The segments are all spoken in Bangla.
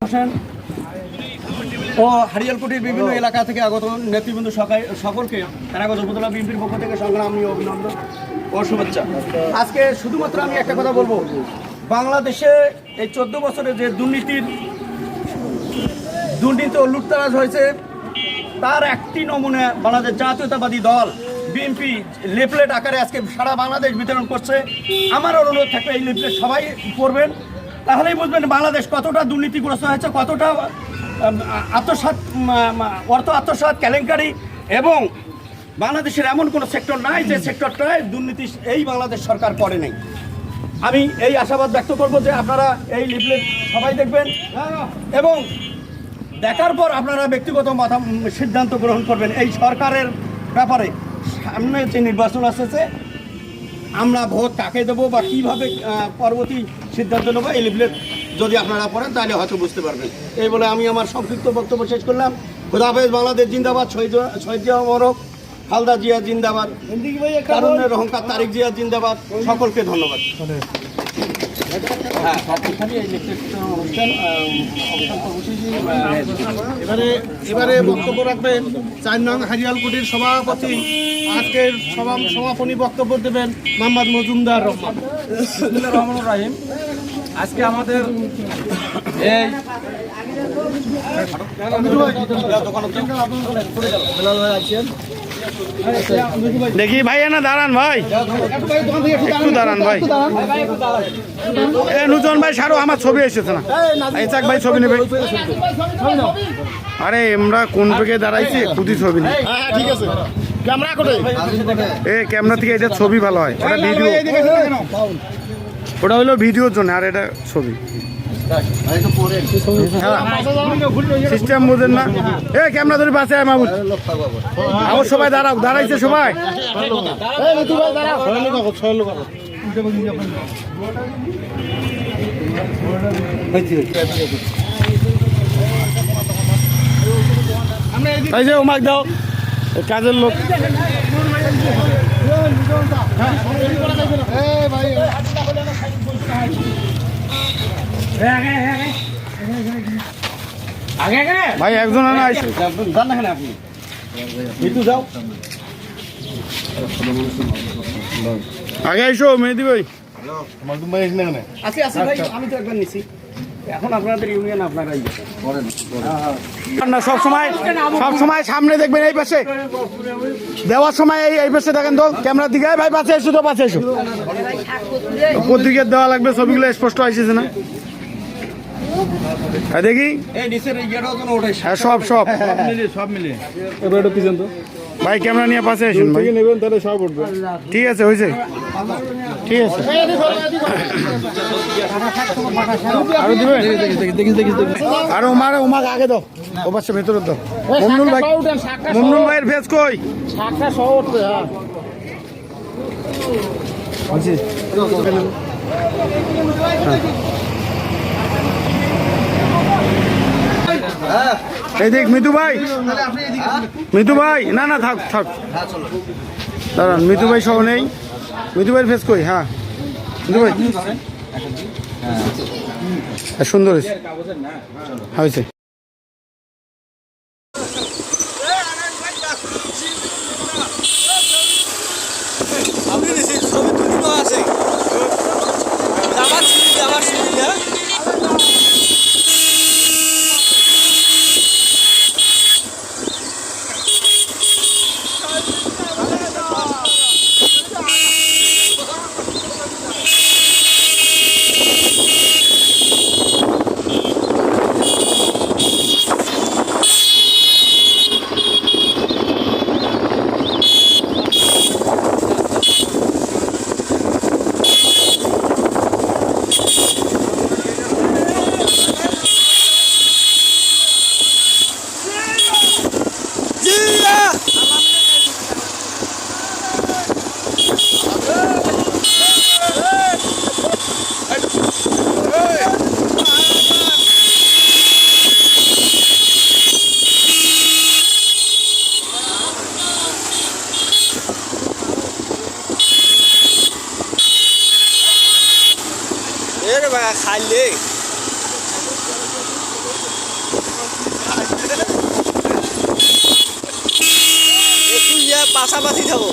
হোসেন ও হারিয়ালকুটির বিভিন্ন এলাকা থেকে আগত নেতৃবৃন্দ সকলকে কারাগার উপজেলা বিএনপির পক্ষ থেকে সংগ্রামী অভিনন্দন ও শুভেচ্ছা। আজকে শুধুমাত্র আমি একটা কথা বলবো, বাংলাদেশে এই 14 বছরে যে দুর্নীতি ও লুটতরাজ হয়েছে তার একটি নমুনা বাংলাদেশ জাতীয়তাবাদী দল বিএনপি লিফলেট আকারে আজকে সারা বাংলাদেশ বিতরণ করছে। আমার অনুরোধ থাকবে এই লিফলেট সবাই পড়বেন, তাহলেই বুঝবেন বাংলাদেশ কতটা দুর্নীতিগ্রস্ত হয়েছে, কতটা অর্থ আত্মসাৎ কেলেঙ্কারি, এবং বাংলাদেশের এমন কোনো সেক্টর নাই যে সেক্টরটায় দুর্নীতি এই বাংলাদেশ সরকার করে নাই। আমি এই আশাবাদ ব্যক্ত করব যে আপনারা এই লিফলেট সবাই দেখবেন এবং দেখার পর আপনারা ব্যক্তিগত সিদ্ধান্ত গ্রহণ করবেন এই সরকারের ব্যাপারে। সামনে যে নির্বাচন আসছে, আমরা ভোট কাকে দেবো বা কীভাবে পরবর্তী সিদ্ধান্ত নেবো, এই লিফলেট যদি আপনারা পড়েন তাহলে হয়তো বুঝতে পারবেন। এই বলে আমি আমার সংক্ষিপ্ত বক্তব্য শেষ করলাম। খোদা হাফেজ, বাংলাদেশ জিন্দাবাদ, শহীদ জিয়া মরক, খালদা জিয়া জিন্দাবাদ, তারুণ্যের অহংকার তারিক জিয়া জিন্দাবাদ। সকলকে ধন্যবাদ। এবারে বক্তব্য রাখবেন 4 নং হারিয়ালকুটির সভাপতি, আজকের সমাপনী বক্তব্য দেবেন মোহাম্মদ মজুমদার রহমান। বিসমিল্লাহির রহমানির রহিম। আজকে আমাদের এই দেখি ভাই না দাঁড়ান ভাই, একটু দাঁড়ান ভাই। নুজন ভাই সারো, আমার ছবি এসেছে না, চাক ভাই ছবি নেবে। আরে আমরা কোন পেকে দাঁড়াইছি, খুদি ছবি নেই। ঠিক আছে, ক্যামেরা করে ক্যামেরা থেকে এটা ছবি ভালো হয়, ওটা ভিডিও, ওটা হলো ভিডিওর জন্য, আর এটা ছবি সিস্টেম বুঝেন না। ক্যামেরা ধরে পাশে আয় মাহবুব, আমার সবাই দাঁড়াও, দাঁড়াইছে সবাই। এই যে ওমাক দাও, কাজের লোক। ভাই একজন না আপনি মৃত্যু যাও আগে এসো মেহেদি ভাই। আজকে আসি ভাই, আমি তো একবার নিছি, এখন আপনাদের ইউনিয়ন আপনারাই না। সব সময় সামনে দেখবেন, এই পাশে দেওয়ার সময় এই পাশে দেখেন তো, ক্যামেরার দিকে। ভাই পাশে এসো তো, পাশে এসো, পত্রিকার দেওয়া লাগবে, ছবিগুলো স্পষ্ট আসছে না দেখি। সব মিলিয়ে এবার একটু পিছন তো ভাই, ক্যামেরা নিয়ে পাশে আসুন ভাই, নেবেন তাহলে সব উঠবে। ঠিক আছে, হয়েছে, ঠিক আছে। আর ওমাক আগে দাও, ও পাশে ভেতরে দাও। মমনুল ভাইয়ের ফেস কই? এই দেখ মিতু ভাই, না থাক দাঁড়ান, মিতু ভাই সহ নেই। মিতু ভাইয়ের ফেস কই? হ্যাঁ মিতু ভাই, সুন্দর হয়েছে। পাশাপাশি থাকো।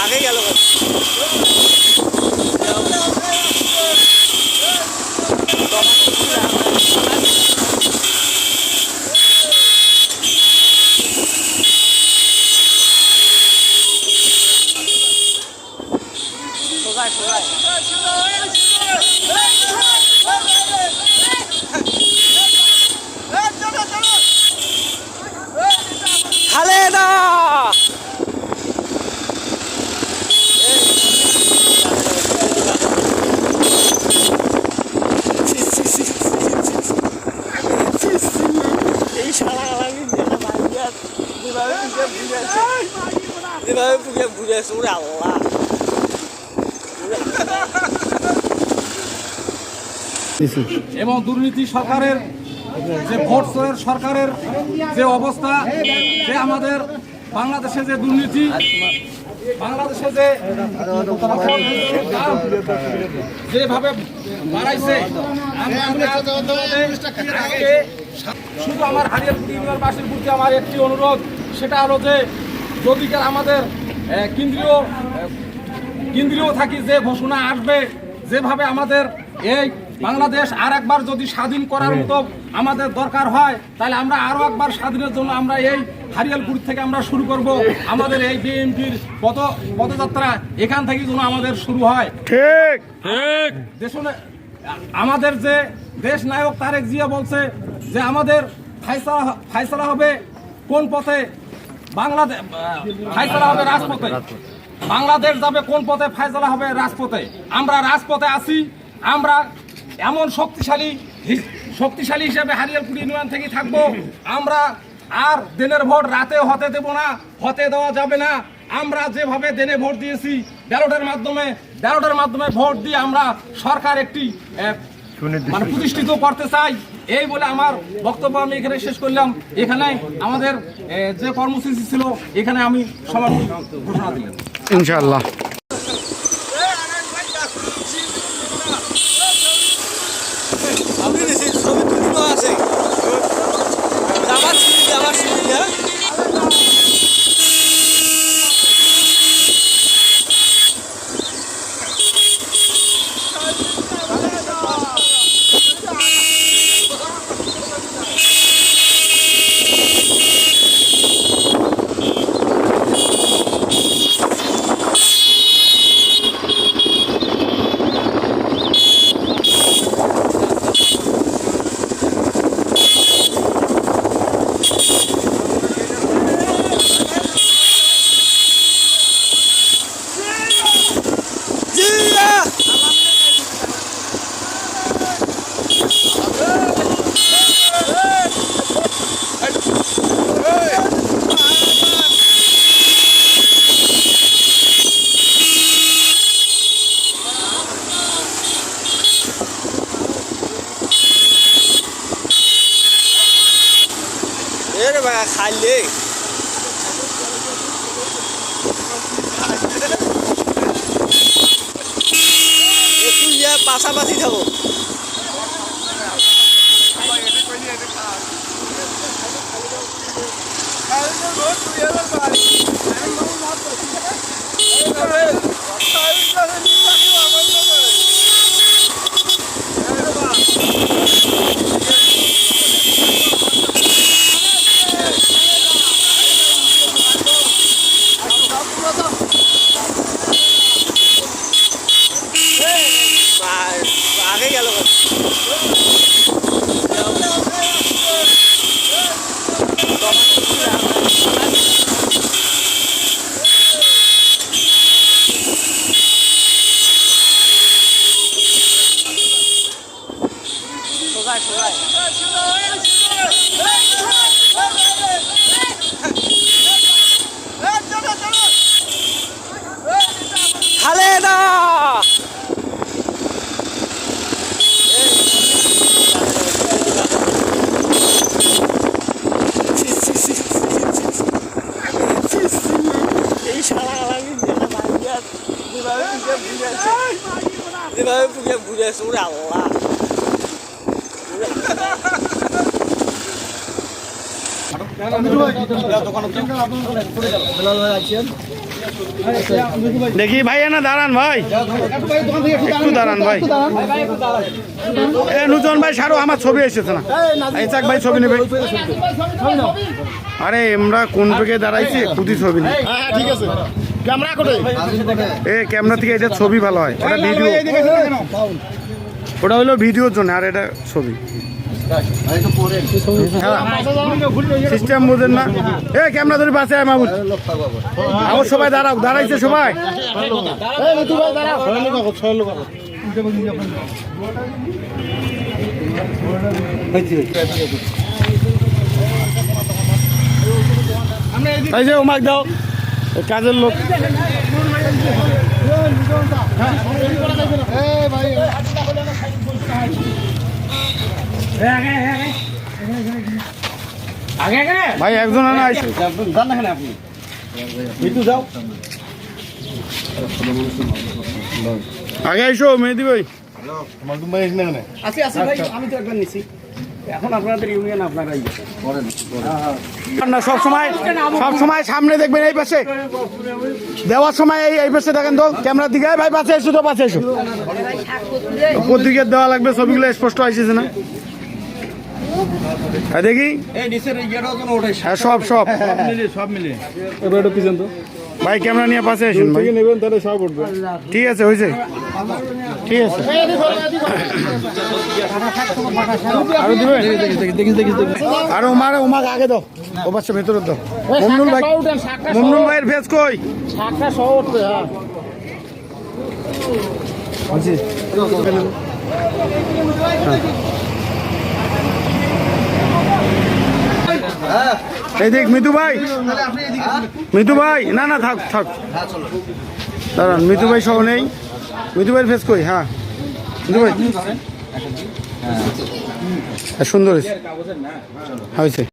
আগে গেল খালেদা আল্লাহ এবং দুর্নীতি সরকারের যে ভোট চোরের সরকারের যে অবস্থা, যে আমাদের বাংলাদেশে যে দুর্নীতি, বাংলাদেশে যে যেভাবে বাড়াইছে, শুধু আমার হারিয়াপুর ইউনিয়নবাসীর প্রতি আমার একটি অনুরোধ, সেটা হলো যে যদি আমাদের কেন্দ্রীয় থাকি যে ঘোষণা আসবে, যেভাবে আমাদের এই বাংলাদেশ আর একবার যদি স্বাধীন করার মতো আমাদের দরকার হয়, তাহলে আমরা আরো একবার স্বাধীনের জন্য আমরা এই হারিয়ালপুর থেকে আমরা শুরু করব। আমাদের এই বিএনপির পদযাত্রা এখান থেকে যেন আমাদের শুরু হয়। ঠিক দেশনে আমাদের যে দেশ নায়ক তারেক জিয়া বলছে যে আমাদের ফায়সালা হবে কোন পথে, বাংলাদেশ ফায়সালা হবে রাজপথে, বাংলাদেশ যাবে কোন পথে, ফায়সালা হবে রাজপথে। আমরা রাজপথে আছি, আমরা এমন শক্তিশালী হিসেবে হারিয়ালপুর ইউনিয়ন থেকে থাকবো। আমরা আর দিনের ভোট রাতে হতে দেব না, হতে দেওয়া যাবে না। আমরা যেভাবে দিনে ভোট দিয়েছি ব্যালটের মাধ্যমে ভোট দিয়ে আমরা সরকার একটি মানে প্রতিষ্ঠিত করতে চাই। এই বলে আমার বক্তব্য আমি এখানে শেষ করলাম। এখানে আমাদের যে কর্মসূচি ছিল এখানে আমি সমাপ্তি ঘোষণা দিলাম। ইনশাআল্লাহ। আছে আমার সুবিধা খাইলে একটু পাশাপাশি থাকো। আগে গেল যে বুঝে শুনে আল্লাহ দেখি ভাই না দাঁড়ান ভাই, একটু দাঁড়ান ভাই। এ নুজন ভাই সারো, আমার ছবি এসেছে না। ইসাক ভাই ছবি নেবে। আরে আমরা কোন দিকে দাঁড়াইছি, খুদি ছবি নেই। ঠিক আছে ক্যামেরা করে এ ক্যামেরা থেকে এটা ছবি ভালো হয়, এটা ভিডিও। ওটা হলো ভিডিওর জন্য, আর এটা ছবি। সিস্টেম বুঝেন না। এ ক্যামেরা ধরে পাশে আয় মাহমুদ। আমার সবাই দাঁড়াও, দাঁড়াইছে সবাই। এই যে ওমাক দাও, কাজের লোক। ভাই একজন না আইছে, যান না আপনি মিতু যাও। আগে আইসো মেহেদি ভাই। আসি ভাই, আমি তো একবার নিছি। এখন আপনাদের ইউনিয়ন আপনারাই না, সব সময় সামনে দেখবেন, এই পাশে দেওয়ার সময় এই পাশে দেখেন তো ক্যামেরার দিকে। ভাই পাশে এসো, তো পাশে এসো। পত্রিকা দেওয়া লাগবে, ছবিগুলো স্পষ্ট আসছে না। হ্যাঁ দেখি, এই নিচের ইয়েটাও যেন ওঠে। হ্যাঁ সব মিলিয়ে এবার একটু পিছন তো। ভাই ক্যামেরা নিয়ে পাশে আসুন ভাই। নেবেন তাহলে সব উঠবে। ঠিক আছে, হয়েছে, ঠিক আছে। আরো দিবে, আরো ওমাকে আগে দাও, ও পাশে ভেতরে দাও। মমনুল ভাইয়ের ফেস কই? এই দেখ মিতু ভাই, না থাক দাঁড়ান। মিতু ভাই সহ নেই, মিতু ভাইয়ের ফেস কই? হ্যাঁ মিতু ভাই, সুন্দর হয়েছে।